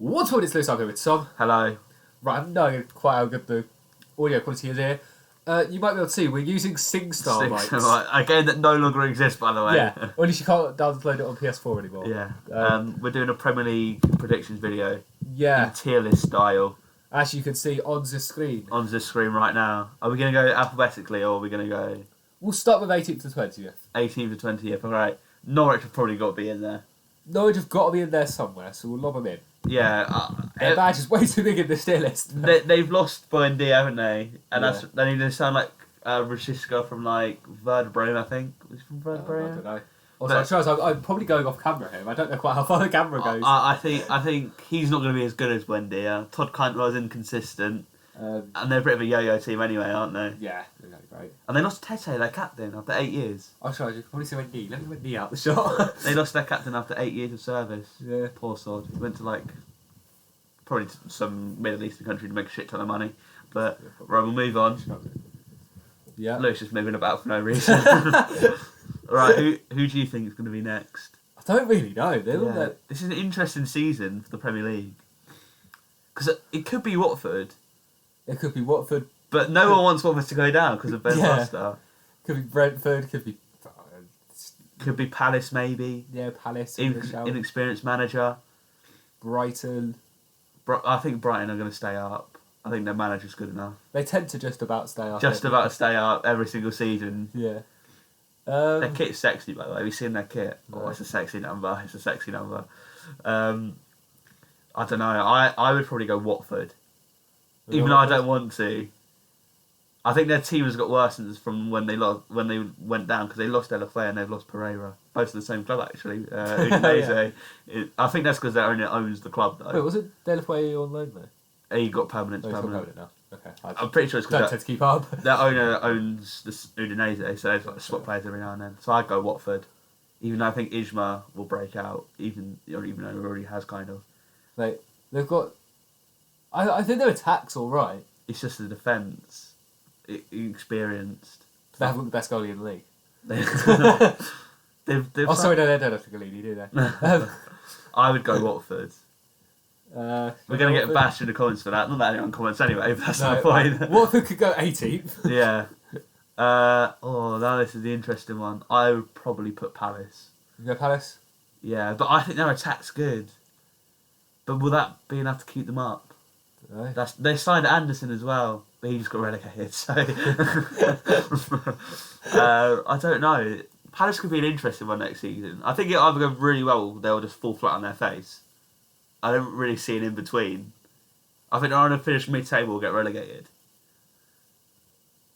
What's up, it's Lewis, I'm here with Tom. Hello. Right, I'm knowing quite how good the audio quality is here. You might be able to see, we're using SingStar mics. Again, that no longer exists, by the way. Yeah, or at least you can't download it on PS4 anymore. Yeah. We're doing a Premier League predictions video. Yeah. In tier list style. As you can see on the screen. On the screen right now. Are we going to go alphabetically, or are we going to go... We'll start with 18th to 20th. 18th to 20th, alright. Norwich have probably got to be in there. Norwich have got to be in there somewhere, so we'll lob them in. Yeah. Their badge is way too big in this tier list. They've lost Buendia, haven't they? And Yeah. they need to sound like Rosiska from, like, Werder Bremen, I think. Was he from Werder I Bremen? don't know. Also, I'm probably going off camera here. I don't know quite how far the camera goes. I think he's not going to be as good as Buendia. Todd Cantwell's inconsistent. And they're a bit of a yo-yo team anyway, aren't they? Yeah, they're great. And they lost Tete, their captain, after 8 years. I'm sorry, you can probably see my knee. Let me get my knee out the shot. They lost their captain after 8 years of service. Yeah. Poor sod. He went to, like, probably to some Middle Eastern country to make a shit ton of money. But, right, we'll move on. Yeah. Luke's just moving about for no reason. Right, who do you think is going to be next? I don't really know. They're all like... This is an interesting season for the Premier League. Because it could be Watford. It could be Watford. But no one wants Watford to go down because of Ben Foster. Could be Brentford, could be... Could be Palace, maybe. Yeah, Palace. Inexperienced manager. Brighton. I think Brighton are going to stay up. I think their manager's good enough. They tend to just about stay up. Just about to stay up every single season. Yeah. Their kit's sexy, by the way. Have you seen their kit? Oh, it's a sexy number. It's a sexy number. I don't know. I would probably go Watford. Even though I don't want to. I think their team has got worse from when they went down, because they lost Elefay and they've lost Pereira. Both of the same club, actually. Udinese. I think that's because their owner owns the club, though. Wait, was it Delafay on loan, though? He got permanent. Now. Okay. I'm pretty sure it's don't because tend to keep up. their owner owns the Udinese, so they've got to swap players every now and then. So I'd go Watford. Even though I think Isma will break out, even though he already has, kind of. Like, they've got... I think their attack's alright. It's just the defence. Experienced. They haven't got the best goalie in the league. they've sorry, no, they don't have a goalie, do they? I would go Watford. We're going to get bashed in the comments for that. Not that anyone comments anyway, but that's not the point. Watford could go 18th. Yeah. Now this is the interesting one. I would probably put Palace. You go Palace? Yeah, but I think their attack's good. But will that be enough to keep them up? They signed Anderson as well, but he just got relegated, so... I don't know. Palace could be an interesting one next season. I think it'll either go really well or they'll just fall flat on their face. I don't really see an in-between. I think they're going to finish mid-table or get relegated.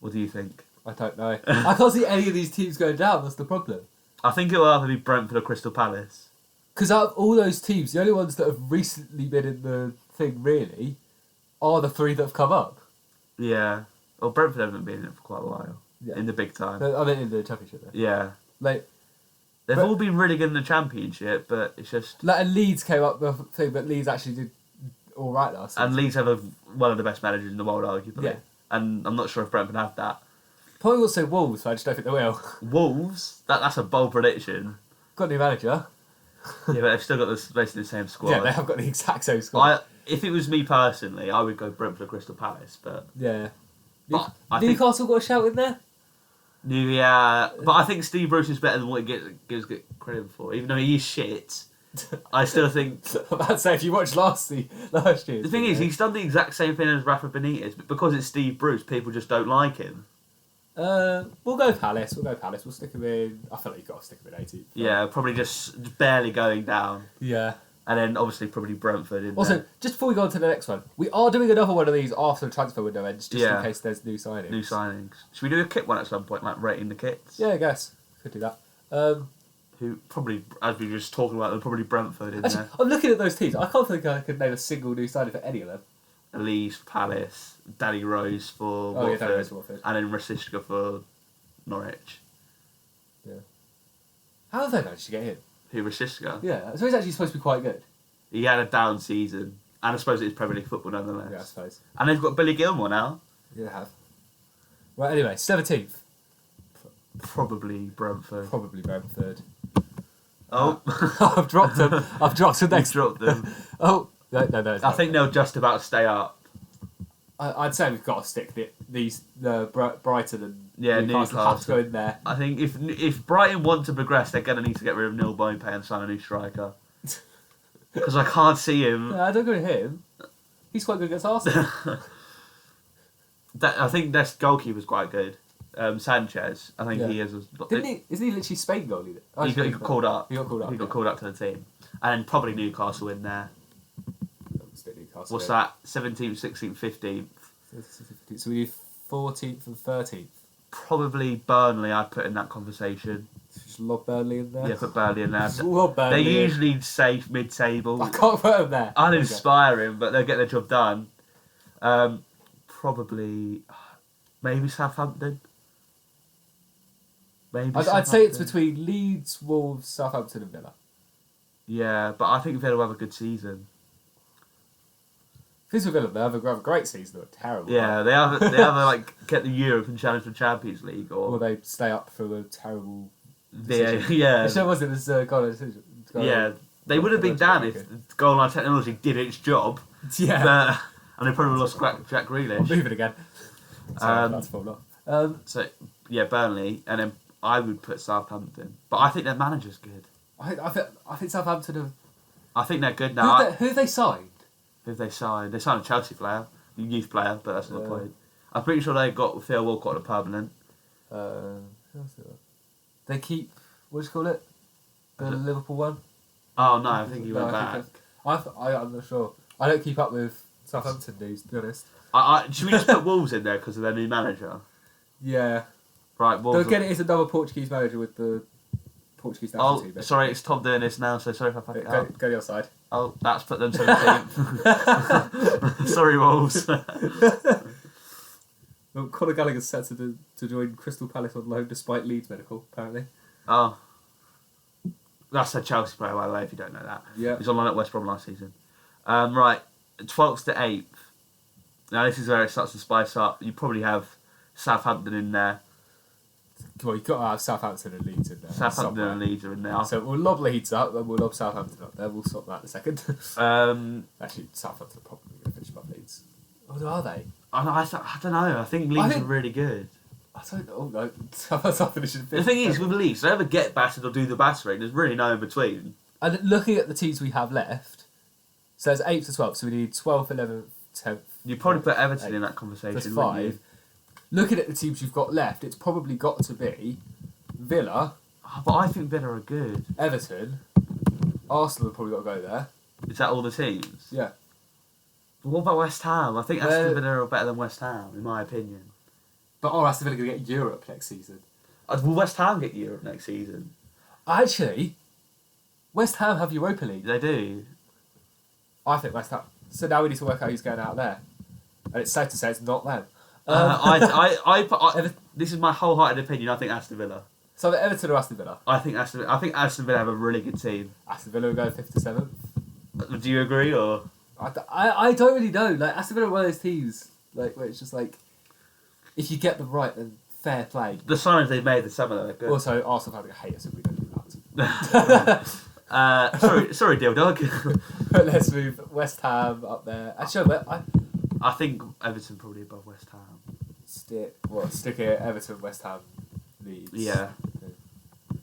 What do you think? I don't know. I can't see any of these teams going down, that's the problem. I think it'll either be Brentford or Crystal Palace. Because out of all those teams, the only ones that have recently been in the thing, really, are the three that have come up. Yeah. Well, Brentford haven't been in it for quite a while. Yeah. In the big time. I mean, in the Championship, though. Yeah. They've all been really good in the Championship, but it's just... and Leeds came up the thing, but Leeds actually did alright last season. And Leeds have one of the best managers in the world, arguably. Yeah. And I'm not sure if Brentford have that. Probably will say Wolves, but I just don't think they will. Wolves? That's a bold prediction. Got a new manager. Yeah, but they've still got basically the same squad. Yeah, they have got the exact same squad. If it was me personally, I would go Brentford or Crystal Palace, but... Yeah. Newcastle got a shout in there? But I think Steve Bruce is better than what he gives credit for. Even though he is shit, I still think... I'm about to say, if you watched last year... The thing is, he's done the exact same thing as Rafa Benitez, but because it's Steve Bruce, people just don't like him. We'll go Palace. We'll stick him in... I feel like you've got to stick him in 18th. Yeah, probably just barely going down. Yeah. And then obviously probably Brentford in Also, there. just before we go on to the next one, we are doing another one of these after the transfer window ends, just in case there's new signings. Should we do a kit one at some point, like rating the kits? Yeah, I guess. Could do that. Who probably, as we were just talking about, they're probably Brentford in there. I'm looking at those teams. I can't think I could name a single new signing for any of them. Elise for Palace, Danny Rose for Watford, Danny Rose for Watford. And then Rosiska for Norwich. Yeah. How have they managed to get in? Who, Rosiska? Yeah, so he's actually supposed to be quite good. He had a down season, and I suppose it's Premier League football nonetheless. Yeah, I suppose. And they've got Billy Gilmore now. Yeah, they have. Right, anyway, 17th. Probably Brentford. Probably Brentford. Oh. I've dropped them. I've dropped them next. Dropped them. Oh, No. I think they'll just about stay up. I'd say we've got to stick the Brighton and Newcastle have to go in there. I think if Brighton want to progress, they're going to need to get rid of Neil Bonepe and sign a new striker. Because I can't see him. No, I don't go to him. He's quite good against Arsenal. I think their goalkeeper's quite good. Sanchez. I think he is. Isn't he literally Spain goalie? He got called up. He got called up. He got called up to the team. And probably Newcastle in there. What's that? 17th, 16th, 15th. So we do 14th and 13th. Probably Burnley I'd put in that conversation. Just lob Burnley in there? Yeah, put Burnley in there. Lob Burnley They're usually safe mid-table. I can't put them there. Uninspiring, but they'll get their job done. Probably... Maybe Southampton. I'd say it's between Leeds, Wolves, Southampton and Villa. Yeah, but I think Villa will have a good season. If it's with Villa, they have a great season. They're terrible. Yeah, they either like get the Europe and challenge for Champions League, or they stay up for a terrible. Yeah. Which wasn't as goal decision. They would have been damned if goal line technology did its job. Yeah, and they probably lost Jack Grealish. Move it again. That's fallen off. So Burnley, and then I would put Southampton, but I think their manager's good. I think Southampton have. I think they're good now. Who have they signed? Who have they signed? They signed a Chelsea player, a youth player, but that's not the point. I'm pretty sure they got Theo Walcott on a permanent. They keep, what do you call it? The Liverpool one? Oh no, I think he went back. I'm not sure. I don't keep up with Southampton news, to be honest. Should we just put Wolves in there because of their new manager? Yeah. Right, Wolves. Again, it is another Portuguese manager with the Portuguese national team. Sorry, it's Tom doing this now, so sorry if I fuck it up. Go to your side. Oh, that's put them 17th. Sorry, Wolves. Well, Conor Gallagher's set to join Crystal Palace on loan despite Leeds medical, apparently. Oh. That's a Chelsea player, by the way, if you don't know that. Yeah. He was on loan at West Brom last season. Right, 12th to 8th. Now, this is where it starts to spice up. You probably have Southampton in there. Well, you've got to have Southampton and Leeds in there. Southampton and Leeds are in there. So we'll lob Leeds up, and we'll lob Southampton up there. We'll stop that in a second. Actually, Southampton are probably going to finish above Leeds. Oh, are they? I don't know. I think Leeds are really good. I don't know. No, Southampton should finish. The thing is, with Leeds, they either get battered or do the battering. There's really no in between. And looking at the teams we have left, so it's 8th to 12th, so we need 12th, 11th, 10th. You'd probably put Everton in that conversation. That's 5. Looking at the teams you've got left, it's probably got to be Villa. Oh, but I think Villa are good. Everton. Arsenal have probably got to go there. Is that all the teams? Yeah. But what about West Ham? I think Aston Villa are better than West Ham, in my opinion. But Aston Villa going to get Europe next season. Will West Ham get Europe next season? Actually, West Ham have Europa League. They do. I think West Ham. So now we need to work out who's going out there. And it's safe to say it's not them. This is my wholehearted opinion. I think Aston Villa. So Everton or Aston Villa? I think Aston Villa have a really good team. Aston Villa will go 5th to 7th. Do you agree or? I don't really know. Like Aston Villa are one of those teams where it's just like, if you get them right, then fair play. The signings they made this summer are good. Also, Arsenal having a hate us if we don't do that. Sorry, Deal Dog. But let's move West Ham up there. Actually, I think Everton probably above West Ham. Stick it. Everton, West Ham, Leeds. Yeah.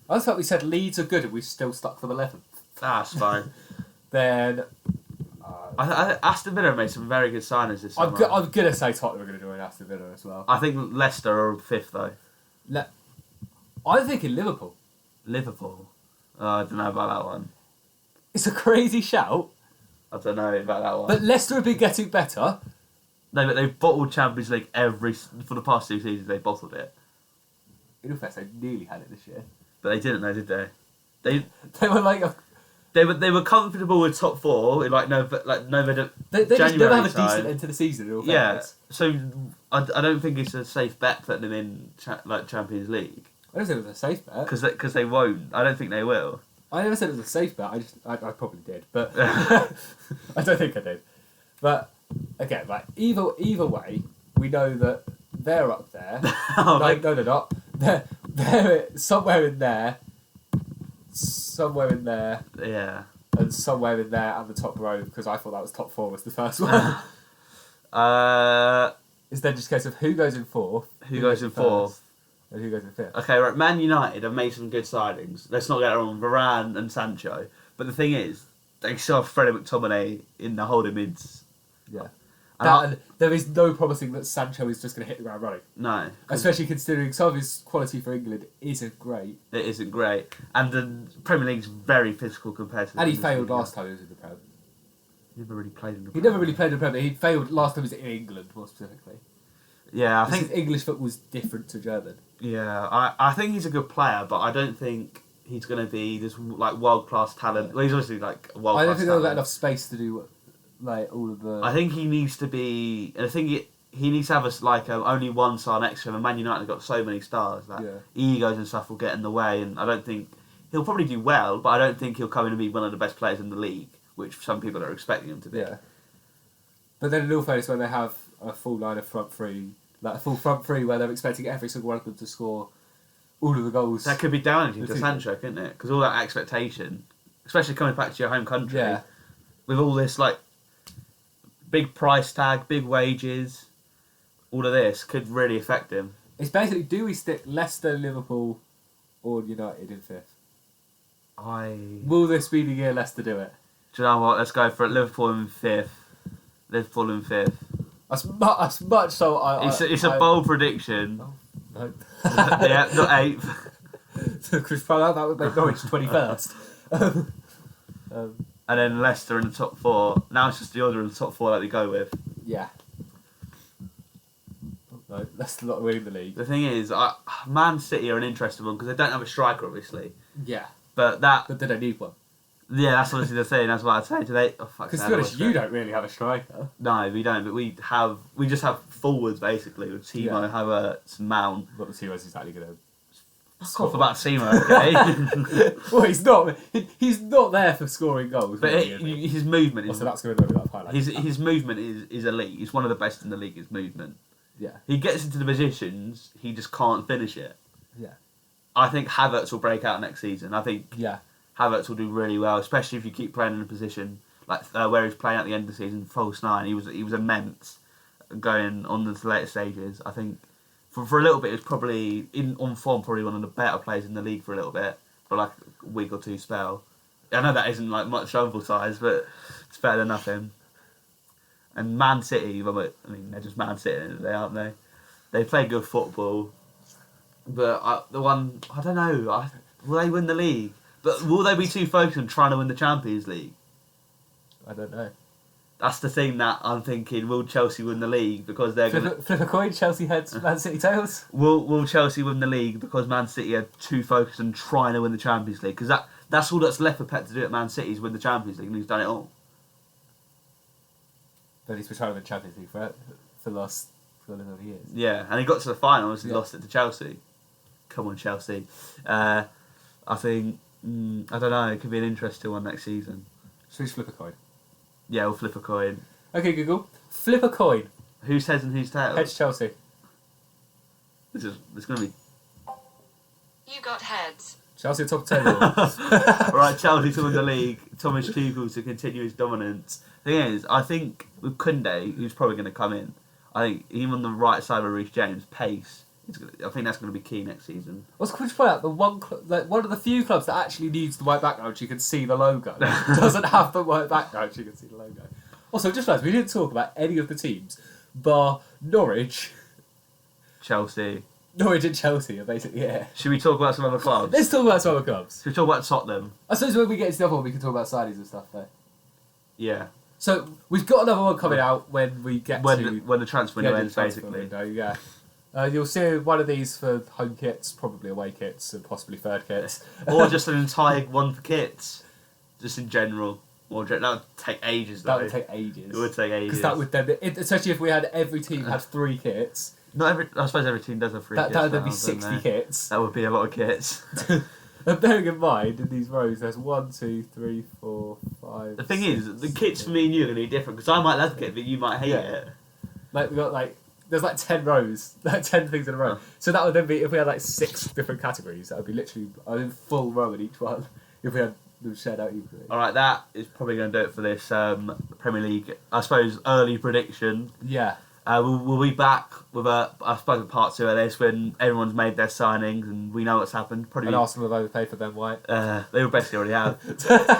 I thought we said Leeds are good and we're still stuck for 11th. That's fine. Then... Aston Villa made some very good signings this summer. I'm going to say Tottenham are going to join Aston Villa as well. I think Leicester are 5th though. I'm thinking Liverpool. Liverpool? I don't know about that one. It's a crazy shout. I don't know about that one. But Leicester have been getting better. No, but they've bottled Champions League for the past 2 seasons. They bottled it. In all fairness, they nearly had it this year. But they didn't, though, did they? They were like They were comfortable with top 4 in November. They just never have a decent end to the season. In all fairness. So I don't think it's a safe bet putting them in Champions League. I don't think it was a safe bet because they won't. I don't think they will. I never said it was a safe bet. I probably did, but I don't think I did. But again, either way, we know that they're up there. No, they're not. They're somewhere in there. Somewhere in there. Yeah. And Haaland somewhere in there at the top row because I thought that was top 4 was the first one. It's then just a case of who goes in 4th, who goes in 4th, and who goes in 5th. Okay, right. Man United have made some good signings. Let's not get it wrong, Varane and Sancho. But the thing is, they still have Freddie McTominay in the holding mids. Yeah. And there is no promising that Sancho is just going to hit the ground running. No. Especially considering some of his quality for England isn't great. It isn't great. And the Premier League's very physical compared to the And he failed last time he was in the Prem. He never really played in the Prem. He never really played in the Prem. He failed last time he was in England, more specifically. Yeah, I think English football was different to German. Yeah, I think he's a good player, but I don't think he's going to be this like world-class talent. Well, he's obviously like a world-class I don't think talent. they've got enough space to do like all of the... I think he needs to be... I think he needs to have only one star next to him, and Man United have got so many stars that egos and stuff will get in the way, and I don't think... He'll probably do well, but I don't think he'll come in and be one of the best players in the league, which some people are expecting him to be. Yeah. But then in all fairness, when they have a full line of front three, like a full front three where they're expecting every single one of them to score all of the goals... That could be damaging to Sancho, couldn't it? Because all that expectation, especially coming back to your home country, with all this like big price tag, big wages, all of this could really affect him. It's basically, do we stick Leicester, Liverpool, or United in 5th? Will this be the year Leicester do it? Do you know what? Let's go for it. Liverpool in 5th. Liverpool in 5th. As much so It's a bold prediction. Oh, no. Yeah, not 8th. Chris Pratt, that would make Norwich 21st. And then Leicester in the top 4. Now it's just the order in the top 4 that we go with. Yeah. No, Leicester not winning the league. The thing is, Man City are an interesting one because they don't have a striker, obviously. Yeah. But they don't need one. Yeah, that's obviously the thing. That's what I'd say. Do they? Oh, fuck. Because to be honest, you don't really have a striker. No, we don't. But we just have forwards basically with Timo, Havertz, Mount. But Timo's exactly going to. Fuck off about Timo, okay? Well, he's not. He's not there for scoring goals. But his movement is. So that's going to be that highlight. His movement is elite. He's one of the best in the league. His movement. Yeah. He gets into the positions. He just can't finish it. Yeah. I think Havertz will break out next season. I think. Yeah. Havertz will do really well, especially if you keep playing in a position like where he's playing at the end of the season, false 9. He was immense going on to the later stages. I think for a little bit, he was probably on form, probably one of the better players in the league for a little bit, for like a week or two spell. I know that isn't like much sample size, but it's better than nothing. And Man City, I mean, they're just Man City at the end of the day, aren't they? They play good football, but I don't know. Will they win the league? But will they be too focused on trying to win the Champions League? I don't know. That's the thing that I'm thinking. Will Chelsea win the league because they're going to flip a coin? Chelsea heads, Man City tails. Will Chelsea win the league because Man City are too focused on trying to win the Champions League? Because that's all that's left for Pep to do at Man City is win the Champions League, and he's done it all. But he's been trying to win the Champions League for the last 12 years. Yeah, and he got to the finals and lost it to Chelsea. Come on, Chelsea. I think. I don't know, it could be an interesting one next season. Should we flip a coin? Yeah, we'll flip a coin. Okay, Google. Flip a coin. Whose heads and whose tails? Heads Chelsea. It's going to be... You got heads. Chelsea top 10. Right, Chelsea to win the league. Thomas Tuchel to continue his dominance. The thing is, I think with Koundé, who's probably going to come in, I think even on the right side of Reece James, pace... I think that's going to be key next season. What's cool to point out, one of the few clubs that actually needs the white background, you can see the logo. Doesn't have the white background, you can see the logo. Also, just realised we didn't talk about any of the teams, bar Norwich. Chelsea. Norwich and Chelsea are basically it. Should we talk about some other clubs? Let's talk about some other clubs. Should we talk about Tottenham? I suppose when we get into the other one, we can talk about signings and stuff, though. Yeah. So, we've got another one coming out when we get when the transfer window ends, basically. Yeah. You'll see one of these for home kits, probably away kits, and possibly third kits. Or just an entire one for kits, just in general. That would take ages, though. That would take ages. It would take ages. Because that would then, especially if we had every team had 3 kits. I suppose every team does have 3 kits. That would then be 60 kits. That would be a lot of kits. And bearing in mind, in these rows, there's 1, 2, 3, 4, 5. The thing is, the kits for me and you are going to be different, because I might love the kit, but you might hate it. Like, we got there's 10 rows, 10 things in a row. So that would then be, if we had 6 different categories, that would be literally a full row in each one. If we had shared out equally. All right, that is probably going to do it for this Premier League, I suppose, early prediction. Yeah. We'll be back with I suppose, a part 2 of this when everyone's made their signings and we know what's happened. Probably And Arsenal have overpaid for Ben White. They will basically already have.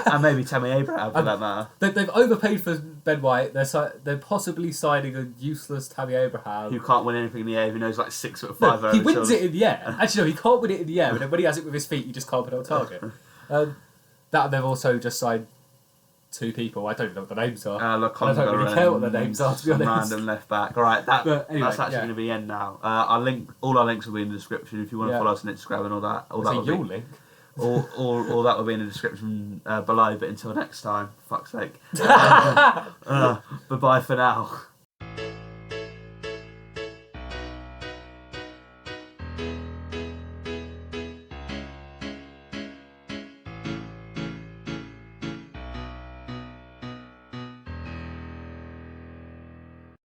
And maybe Tammy Abraham, for that matter. They've overpaid for Ben White. They're possibly signing a useless Tammy Abraham. Who can't win anything in the air, even though he's like 6'5". No, he wins it in the air. Actually, no, he can't win it in the air, but then when he has it with his feet, he just can't put it on target. That and they've also just signed 2 people. I don't even know what the names are. I don't really care what the names are, to be honest. Random left back. All right, that's actually yeah. going to be the end now. All our links will be in the description if you want to follow us on Instagram and all that. All that will your be, link. all that will be in the description below. But until next time, fuck's sake. Bye bye for now.